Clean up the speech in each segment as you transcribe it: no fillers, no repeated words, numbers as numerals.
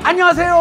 안녕하세요.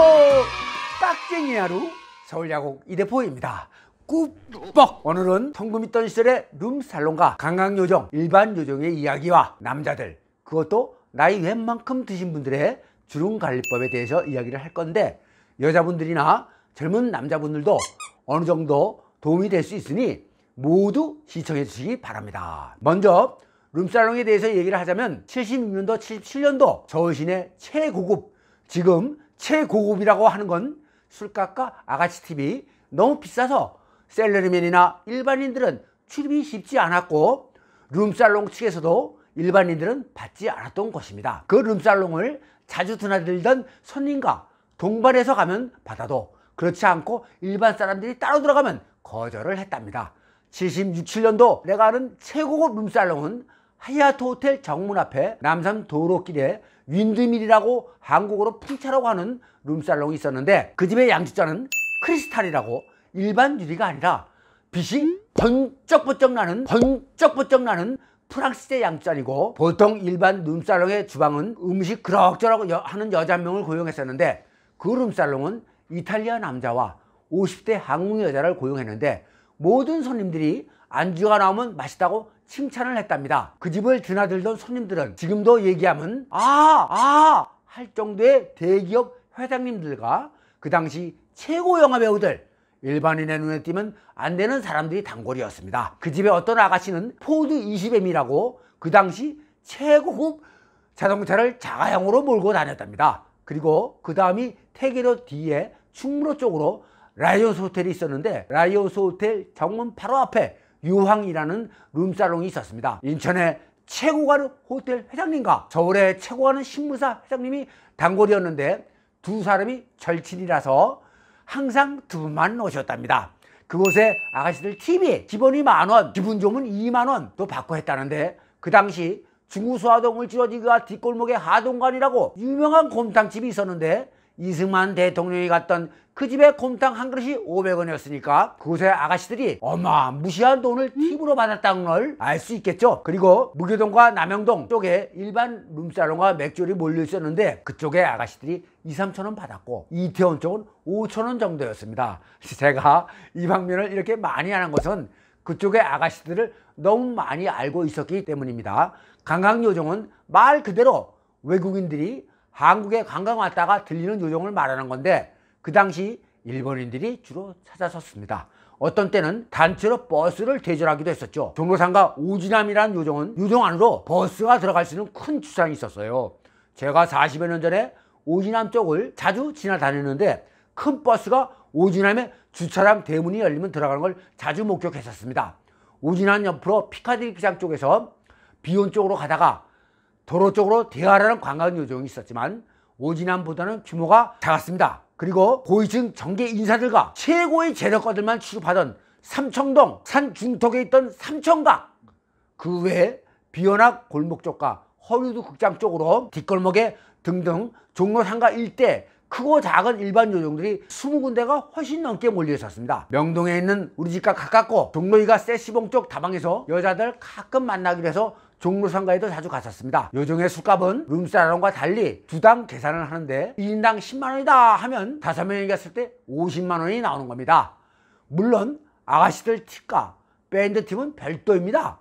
깍쟁이 하루 서울야구 이대포입니다. 꾸벅! 오늘은 성금 있던 시절의 룸살롱과 관광요정, 일반 요정의 이야기와 남자들, 그것도 나이 웬만큼 드신 분들의 주름관리법에 대해서 이야기를 할 건데, 여자분들이나 젊은 남자분들도 어느 정도 도움이 될 수 있으니 모두 시청해 주시기 바랍니다. 먼저 룸살롱에 대해서 얘기를 하자면 76년도, 77년도 서울시내 최고급, 지금 최고급이라고 하는 건 술값과 아가씨TV 너무 비싸서 셀러리맨이나 일반인들은 출입이 쉽지 않았고, 룸살롱 측에서도 일반인들은 받지 않았던 곳입니다. 그 룸살롱을 자주 드나들던 손님과 동반해서 가면 받아도, 그렇지 않고 일반 사람들이 따로 들어가면 거절을 했답니다. 76, 7년도 내가 아는 최고급 룸살롱은 하얏트 호텔 정문 앞에 남산 도로길에 윈드밀이라고 한국어로 풍차라고 하는 룸살롱이 있었는데, 그 집의 양주잔은 크리스탈이라고 일반 유리가 아니라 빛이 번쩍번쩍 나는 프랑스제 양주잔이고, 보통 일반 룸살롱의 주방은 음식 그럭저럭 하는 여자 한 명을 고용했었는데, 그 룸살롱은 이탈리아 남자와 50대 한국 여자를 고용했는데, 모든 손님들이 안주가 나오면 맛있다고 칭찬을 했답니다. 그 집을 드나들던 손님들은 지금도 얘기하면 할 정도의 대기업 회장님들과 그 당시 최고 영화배우들, 일반인의 눈에 띄면 안 되는 사람들이 단골이었습니다. 그 집의 어떤 아가씨는 포드 20M이라고 그 당시 최고급 자동차를 자가용으로 몰고 다녔답니다. 그리고 그 다음이 태계로 뒤에 충무로 쪽으로 라이온스 호텔이 있었는데, 라이온스 호텔 정문 바로 앞에 유황이라는 룸살롱이 있었습니다. 인천의 최고 가는 호텔 회장님과 서울의 최고 가는 신문사 회장님이 단골이었는데, 두 사람이 절친이라서 항상 두 분만 오셨답니다. 그곳에 아가씨들 팁이 기본이 10,000원, 기분 좋으면 20,000원도 받고 했다는데, 그 당시 중구수화동 을지로지가 뒷골목에 하동관이라고 유명한 곰탕집이 있었는데, 이승만 대통령이 갔던 그 집의 곰탕 한 그릇이 500원이었으니까 그곳에 아가씨들이 어마무시한 돈을 팁으로 받았다는 걸 알 수 있겠죠. 그리고 무교동과 남영동 쪽에 일반 룸살롱과 맥주리 몰려 있었는데, 그쪽에 아가씨들이 2, 3천원 받았고, 이태원 쪽은 5천원 정도였습니다. 제가 이 방면을 이렇게 많이 하는 것은 그쪽의 아가씨들을 너무 많이 알고 있었기 때문입니다. 관광요정은 말 그대로 외국인들이 한국에 관광 왔다가 들리는 요정을 말하는 건데, 그 당시 일본인들이 주로 찾아섰습니다. 어떤 때는 단체로 버스를 대절하기도 했었죠. 종로상가 오지남이라는 요정은 요정 안으로 버스가 들어갈 수 있는 큰 주차장이 있었어요. 제가 40여 년 전에 오지남 쪽을 자주 지나다녔는데, 큰 버스가 오지남의 주차장 대문이 열리면 들어가는 걸 자주 목격했었습니다. 오지남 옆으로 피카디리 기장 쪽에서 비온 쪽으로 가다가 도로 쪽으로 대하라는 관광 요정이 있었지만, 오지남보다는 규모가 작았습니다. 그리고 고위층 정계 인사들과 최고의 재력가들만 취급하던 삼청동 산 중턱에 있던 삼청각, 그 외에 비현악 골목 쪽과 허리우드 극장 쪽으로 뒷골목에 등등 종로 상가 일대 크고 작은 일반 요정들이 20군데가 훨씬 넘게 몰려 있었습니다. 명동에 있는 우리 집과 가깝고, 종로이가 세시봉 쪽 다방에서 여자들 가끔 만나기로 해서 종로 상가에도 자주 갔었습니다. 요정의 술값은 룸살롱과 달리 두당 계산을 하는데, 1인당 10만원이다 하면 5명이 갔을 때 50만원이 나오는 겁니다. 물론 아가씨들 팁과 밴드 팁은 별도입니다.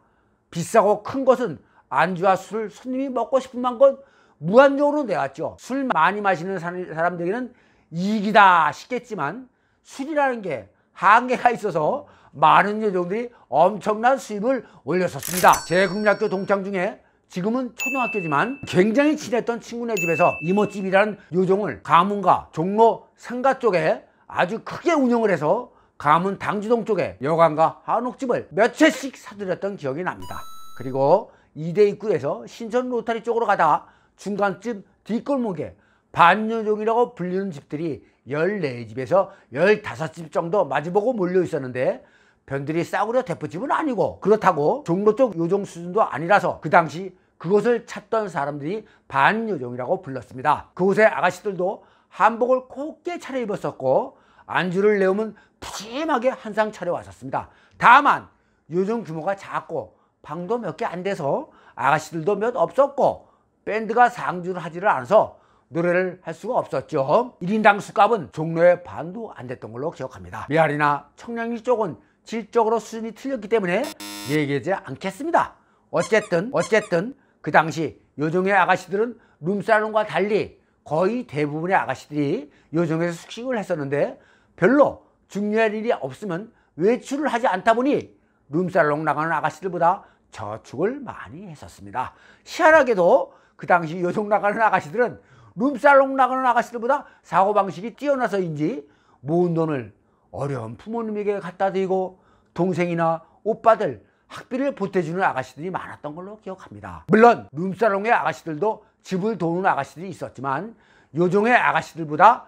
비싸고 큰 것은 안주와 술, 손님이 먹고 싶은 만큼 무한정으로 내왔죠. 술 많이 마시는 사람들에게는 이익이다 싶겠지만, 술이라는 게 한계가 있어서 많은 요정들이 엄청난 수입을 올렸었습니다. 제 국민학교 동창 중에 지금은 초등학교지만 굉장히 친했던 친구네 집에서 이모집이라는 요정을 가문과 종로 상가 쪽에 아주 크게 운영을 해서 가문 당주동 쪽에 여관과 한옥집을 몇 채씩 사들였던 기억이 납니다. 그리고 이대 입구에서 신천 로타리 쪽으로 가다가 중간쯤 뒷골목에 반요정이라고 불리는 집들이 14집에서 15집 정도 마주보고 몰려 있었는데, 변들이 싸구려 대포집은 아니고, 그렇다고 종로 쪽 요정 수준도 아니라서 그 당시 그곳을 찾던 사람들이 반요정이라고 불렀습니다. 그곳의 아가씨들도 한복을 곱게 차려입었었고, 안주를 내오면 푸짐하게 한 상 차려왔었습니다. 다만 요정 규모가 작고 방도 몇 개 안 돼서 아가씨들도 몇 없었고 밴드가 상주를 하지를 않아서 노래를 할 수가 없었죠. 1인당 술값은 종로의 반도 안 됐던 걸로 기억합니다. 메아리나 청량리 쪽은 질적으로 수준이 틀렸기 때문에 얘기하지 않겠습니다. 어쨌든 그 당시 요정의 아가씨들은 룸살롱과 달리 거의 대부분의 아가씨들이 요정에서 숙식을 했었는데 별로 중요할 일이 없으면 외출을 하지 않다 보니 룸살롱 나가는 아가씨들보다 저축을 많이 했었습니다. 희한하게도 그 당시 요정 나가는 아가씨들은 룸살롱 나가는 아가씨들보다 사고방식이 뛰어나서인지 모은 돈을 어려운 부모님에게 갖다 드리고 동생이나 오빠들 학비를 보태주는 아가씨들이 많았던 걸로 기억합니다. 물론 룸살롱의 아가씨들도 집을 도우는 아가씨들이 있었지만 요정의 아가씨들보다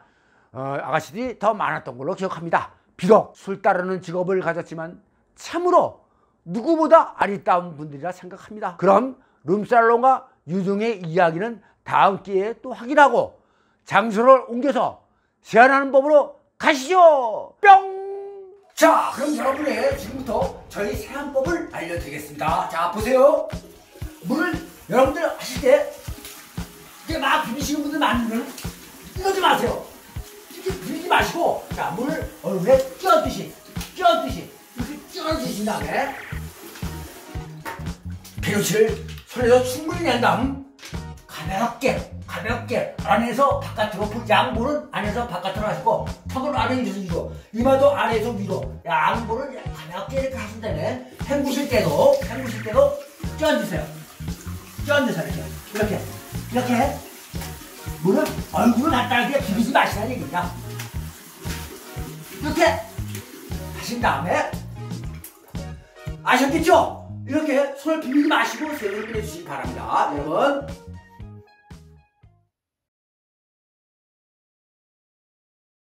아가씨들이 더 많았던 걸로 기억합니다. 비록 술 따르는 직업을 가졌지만 참으로 누구보다 아리따운 분들이라 생각합니다. 그럼 룸살롱과 요정의 이야기는 다음 기회에 또 확인하고 장소를 옮겨서 제안하는 법으로 가시죠. 뿅! 자, 그럼 여러분의 지금부터 저희 세안법을 알려드리겠습니다. 자, 보세요. 물을 여러분들 하실 때 이렇게 막 비비시는 분들 많으면 이러지 마세요. 이렇게 비비지 마시고, 자, 물을 얼굴에 끼얹듯이 이렇게 끼얹으신 다음에 배우치를 손에서 충분히 낸 다음 가볍게 안에서 바깥으로 양볼은 안에서 바깥으로 하시고 턱은 아래에서 위로, 이마도 아래에서 위로, 양볼을 가볍게 이렇게 하신 다음에 헹구실 때도 쪄주세요. 이렇게 물을 얼굴을 갖다 이렇게 비비지 마시라는 얘기입니다. 이렇게 하신 다음에 아셨겠죠? 이렇게 손을 비비지 마시고 세우를 빼주시기 바랍니다. 여러분,